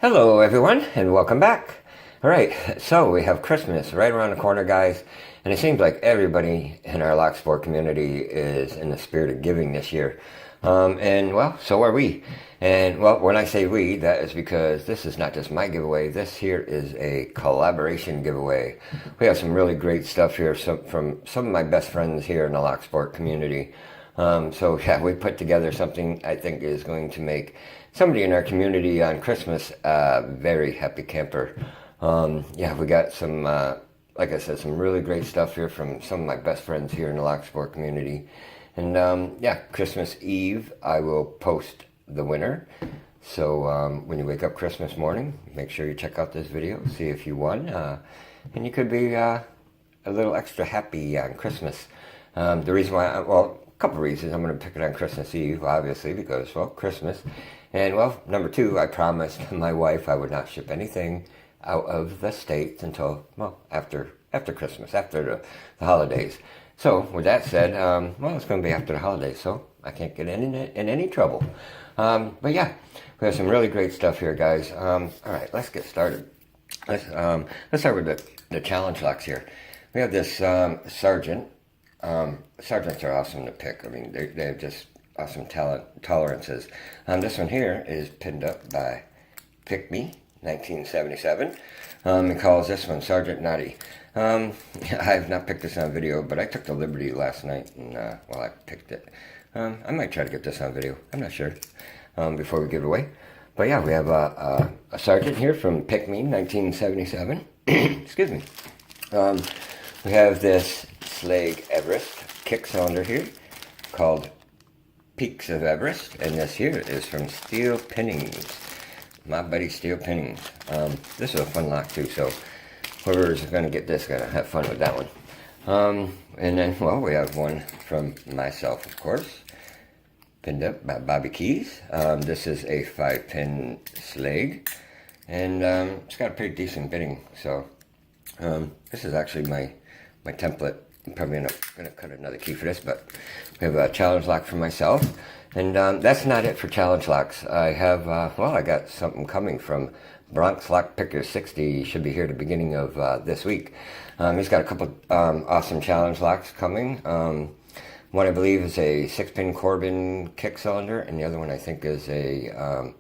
Hello everyone and welcome back. Alright, so we have Christmas right around the corner, guys, and it seems like everybody in our lock sport community is in the spirit of giving this year. And well, so are we. And well, when I say we, that is because this is not just my giveaway. This here is a collaboration giveaway. We have some really great stuff here from some of my best friends here in the lock sport community. So yeah, we put together something I think is going to make somebody in our community on Christmas very happy camper. Yeah, we got some, like I said, some really great stuff here from some of my best friends here in the lock sport community. And yeah, Christmas Eve, I will post the winner. So when you wake up Christmas morning, make sure you check out this video, see if you won. And you could be a little extra happy on Christmas. The reason why, well, a couple reasons. I'm going to pick it on Christmas Eve, obviously, because, well, Christmas. And, well, number two, I promised my wife I would not ship anything out of the States until, well, after Christmas, after the holidays. So, with that said, well, it's going to be after the holidays, so I can't get in any trouble. But, yeah, we have some really great stuff here, guys. All right, let's get started. Let's start with the challenge locks here. We have this Sergeant. Sergeants are awesome to pick. I mean, they have just awesome tolerances. This one here is pinned up by PickMe, 1977. He calls this one Sergeant Naughty. I have not picked this on video, but I took the liberty last night, and well, I picked it. I might try to get this on video. I'm not sure. Before we give it away. But yeah, we have a Sergeant here from PickMe, 1977. Excuse me. We have this Slag Everest kick cylinder here called Peaks of Everest, and this here is from Steel Pinnings, my buddy Steel Pinnings. This is a fun lock too, so whoever's going to get this is going to have fun with that one. And then, well, we have one from myself, of course, pinned up by Bobby Keys. This is a 5-pin slag, and it's got a pretty decent bitting, so this is actually my template. I'm probably going to cut another key for this, but we have a challenge lock for myself. And that's not it for challenge locks. I have, well, I got something coming from Bronx Lock Picker 60. He should be here at the beginning of this week. He's got a couple awesome challenge locks coming. One I believe is a 6-pin Corbin kick cylinder, and the other one I think is a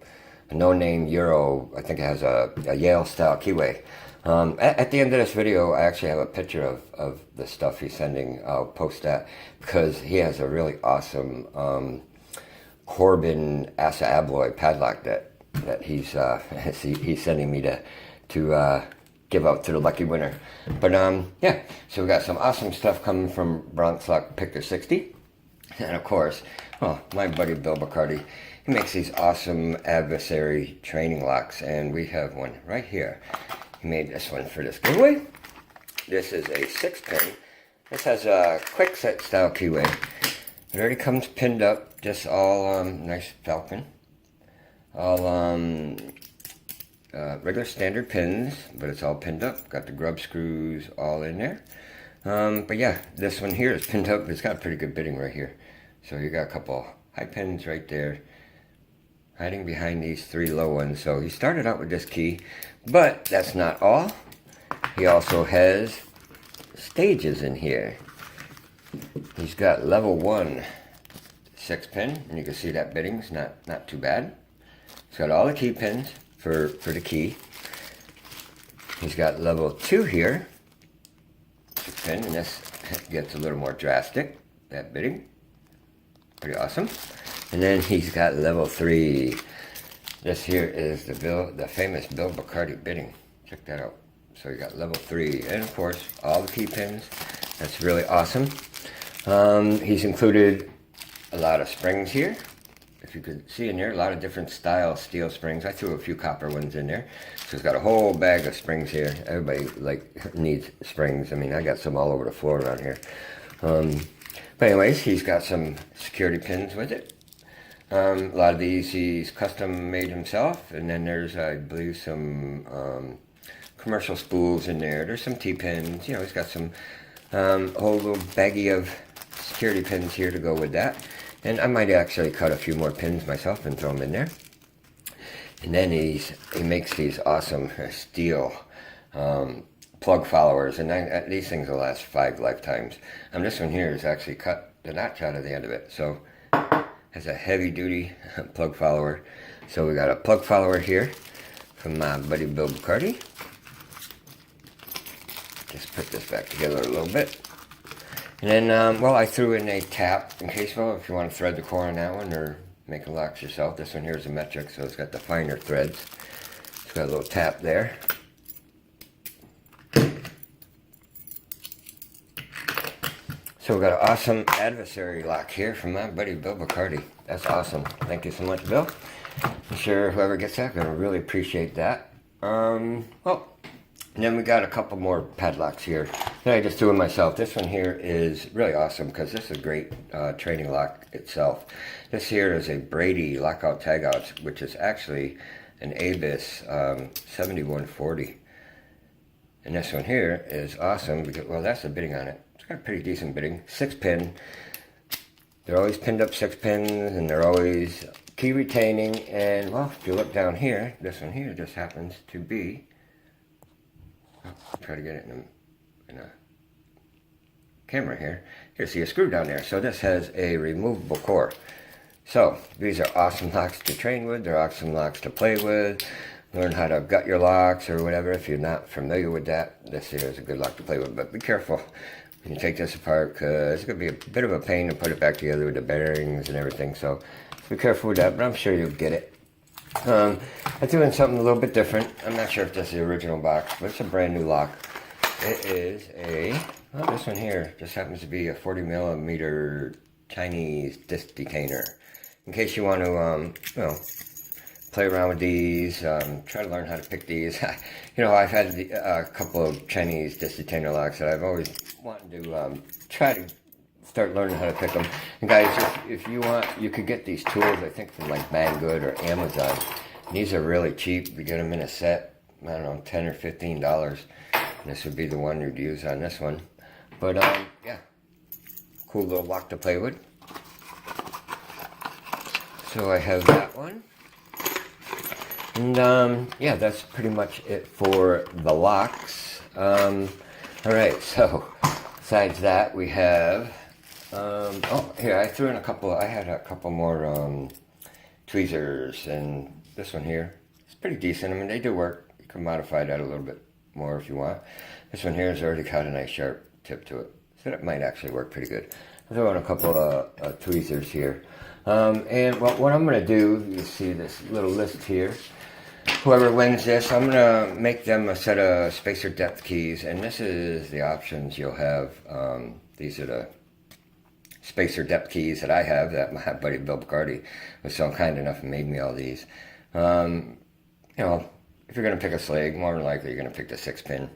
no-name Euro. I think it has a Yale-style keyway. At the end of this video, I actually have a picture of the stuff he's sending. I'll post that because he has a really awesome Corbin Asa Abloy padlock that he's sending me to give out to the lucky winner. But yeah, so we got some awesome stuff coming from Bronx Lock Picker 60, and of course, well, my buddy Bill Bacardi. He makes these awesome adversary training locks, and we have one right here. He made this one for this giveaway. This is a 6-pin. This has a quick set style keyway. It already comes pinned up, just all nice falcon. All regular standard pins, but it's all pinned up. Got the grub screws all in there. But yeah, this one here is pinned up. It's got pretty good bitting right here. So you got a couple high pins right there, hiding behind these 3 low ones. So he started out with this key, but that's not all. He also has stages in here. He's got level 1 6-pin, and you can see that bitting's not too bad. He's got all the key pins for the key. He's got level 2 here, 6-pin, and this gets a little more drastic, that bitting. Pretty awesome. And then he's got level 3. This here is the famous Bill Bacardi bitting. Check that out. So you got level 3, and of course all the key pins. That's really awesome. He's included a lot of springs here. If you could see in there, a lot of different style steel springs. I threw a few copper ones in there. So he's got a whole bag of springs here. Everybody needs springs. I mean, I got some all over the floor around here. But anyways, he's got some security pins with it. A lot of these he's custom made himself, and then there's, I believe, some commercial spools in there. There's some T-pins. You know, he's got some whole little baggie of security pins here to go with that. And I might actually cut a few more pins myself and throw them in there. And then he makes these awesome steel plug followers, and these things will last 5 lifetimes. This one here is actually cut the notch out of the end of it, so it has a heavy duty plug follower. So we got a plug follower here from my buddy Bill Bacardi. Just put this back together a little bit. And then, well, I threw in a tap in case, well, if you want to thread the core on that one or make a locks yourself. This one here is a metric, so it's got the finer threads. It's got a little tap there. So we've got an awesome adversary lock here from my buddy Bill Bacardi. That's awesome. Thank you so much, Bill. I'm sure whoever gets that going to really appreciate that. Well, and then we got a couple more padlocks here that I just threw in myself. This one here is really awesome because this is a great training lock itself. This here is a Brady lockout tagout, which is actually an Avis 7140. And this one here is awesome because, well, that's the bitting on it. It's got a pretty decent bitting. 6-pin. They're always pinned up 6 pins, and they're always key retaining. And, well, if you look down here, this one here just happens to be, I'll try to get it in a camera here. You see a screw down there. So this has a removable core. So these are awesome locks to train with. They're awesome locks to play with. Learn how to gut your locks or whatever. If you're not familiar with that, this here is a good lock to play with. But be careful when you take this apart, because it's going to be a bit of a pain to put it back together with the bearings and everything. So be careful with that, but I'm sure you'll get it. I'm doing something a little bit different. I'm not sure if this is the original box, but it's a brand new lock. It is a, well, this one here just happens to be a 40 millimeter Chinese disc detainer. In case you want to, you know, play around with these, try to learn how to pick these. You know, I've had a couple of Chinese disc detainer locks that I've always wanted to try to start learning how to pick them. And guys, if you want, you could get these tools, I think, from like Banggood or Amazon. And these are really cheap. You get them in a set, I don't know, $10 or $15. And this would be the one you'd use on this one. But, yeah, cool little lock to play with. So I have that one. And, yeah, that's pretty much it for the locks. Alright, so besides that, we have, oh, here, I threw in I had a couple more tweezers, and this one here, it's pretty decent. I mean, they do work. You can modify that a little bit more if you want. This one here has already got a nice sharp tip to it, so that might actually work pretty good. I'll throw in a couple of tweezers here. And what I'm going to do, you see this little list here. Whoever wins this, I'm going to make them a set of spacer depth keys, and this is the options you'll have. These are the spacer depth keys that I have, that my buddy Bill Bacardi was so kind enough and made me all these. You know, if you're going to pick a slag, more than likely you're going to pick the 6-pin.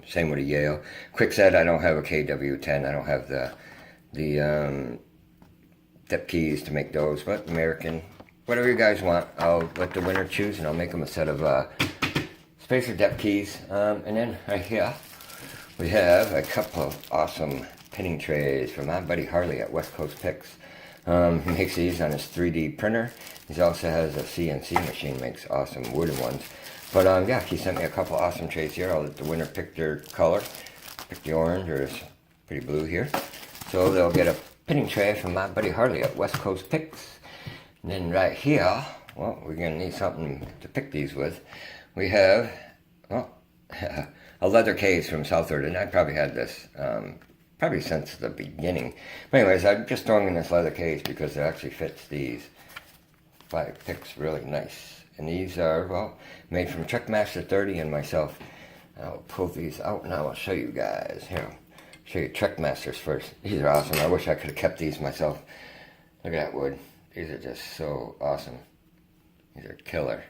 Same with a Yale. Quick said, I don't have a KW10. I don't have the depth keys to make those, but American. Whatever you guys want, I'll let the winner choose, and I'll make them a set of spacer depth keys. And then right here, we have a couple of awesome pinning trays from my buddy Harley at West Coast Picks. He makes these on his 3D printer. He also has a CNC machine, makes awesome wooden ones. But yeah, he sent me a couple awesome trays here. I'll let the winner pick their color. Pick the orange or this pretty blue here. So they'll get a pinning tray from my buddy Harley at West Coast Picks. And then right here, well, we're going to need something to pick these with. We have, well, a leather case from Southward, and I probably had this probably since the beginning. But anyways, I'm just throwing in this leather case because it actually fits these 5 picks really nice. And these are, well, made from Trekmaster 30 and myself. I'll pull these out now. I'll show you guys. Here, I'll show you Trekmasters first. These are awesome. I wish I could have kept these myself. Look at that wood. These are just so awesome. These are killer.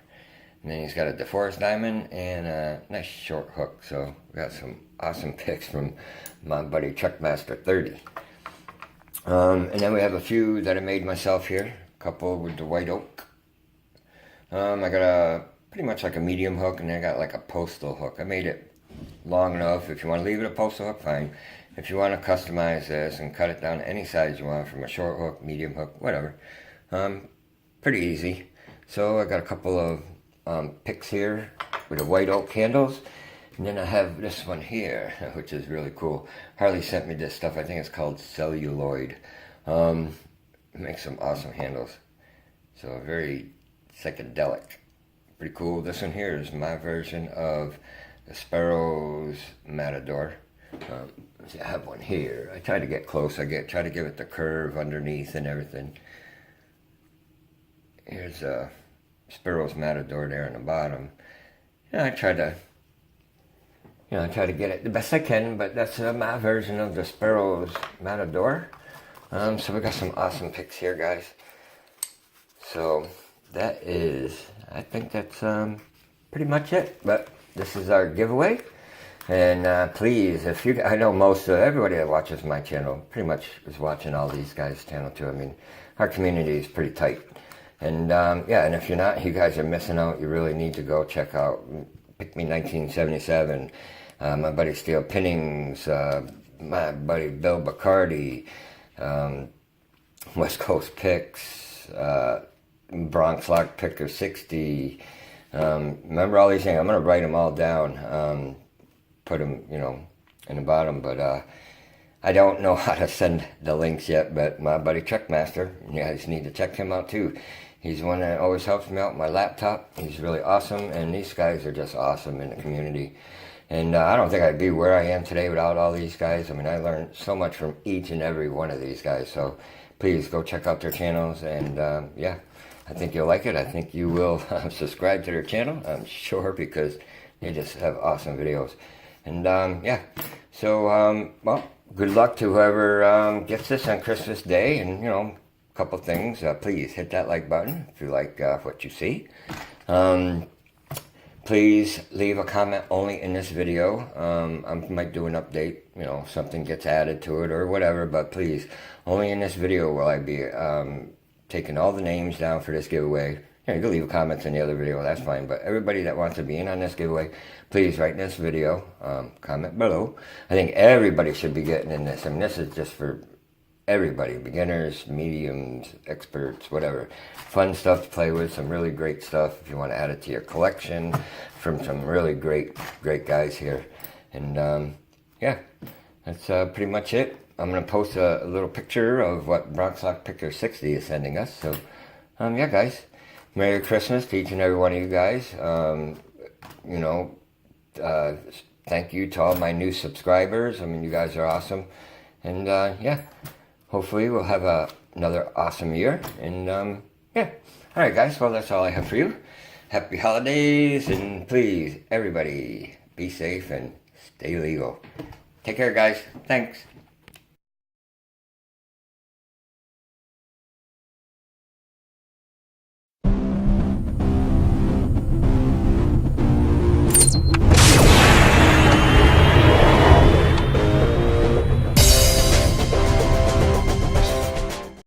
And then he's got a DeForest diamond and a nice short hook. So we got some awesome picks from my buddy Trekmaster 30. And then we have a few that I made myself here. A couple with the white oak. I got pretty much like a medium hook, and then I got like a postal hook. I made it long enough. If you want to leave it a postal hook, fine. If you want to customize this and cut it down to any size you want, from a short hook, medium hook, whatever. Pretty easy. So I got a couple of picks here with the white oak candles. And then I have this one here, which is really cool. Harley sent me this stuff. I think it's called celluloid. It makes some awesome handles. So very psychedelic. Pretty cool. This one here is my version of the Sparrow's Matador. See, I have one here. I try to get close. Try to give it the curve underneath and everything. Here's a Sparrow's Matador there on the bottom. And I try to get it the best I can, but that's my version of the Sparrow's Matador. So we got some awesome picks here, guys. So that is, I think that's pretty much it. But this is our giveaway. And please, I know most of everybody that watches my channel pretty much is watching all these guys' channel too. I mean, our community is pretty tight. And yeah, and if you're not, you guys are missing out. You really need to go check out PickMe 1977. My buddy Steele Pinnings, my buddy Bill Bacardi, West Coast Picks, Bronx Lock Picker 60. Remember all these things. I'm going to write them all down, put them, in the bottom. But I don't know how to send the links yet. But my buddy Trekmaster, you guys need to check him out too. He's one that always helps me out with my laptop. He's really awesome. And these guys are just awesome in the community. And I don't think I'd be where I am today without all these guys. I mean, I learned so much from each and every one of these guys. So please go check out their channels. And yeah, I think you'll like it. I think you will subscribe to their channel, I'm sure, because they just have awesome videos. And yeah, so, well, good luck to whoever gets this on Christmas Day. And, a couple things. Please hit that like button if you like what you see. Please leave a comment only in this video. I might do an update, something gets added to it or whatever, but please, only in this video will I be taking all the names down for this giveaway. You can leave comments in the other video, that's fine, but everybody that wants to be in on this giveaway, please write in this video, comment below. I think everybody should be getting in this. I mean, this is just for everybody, beginners, mediums, experts, whatever. Fun stuff to play with, some really great stuff if you want to add it to your collection from some really great guys here. And yeah, that's pretty much it. I'm going to post a little picture of what Bronx Lock Picker 60 is sending us. So yeah, guys, Merry Christmas to each and every one of you guys. Thank you to all my new subscribers. I mean, you guys are awesome. And yeah, hopefully we'll have another awesome year. And yeah. All right, guys. Well, that's all I have for you. Happy holidays. And please, everybody, be safe and stay legal. Take care, guys. Thanks.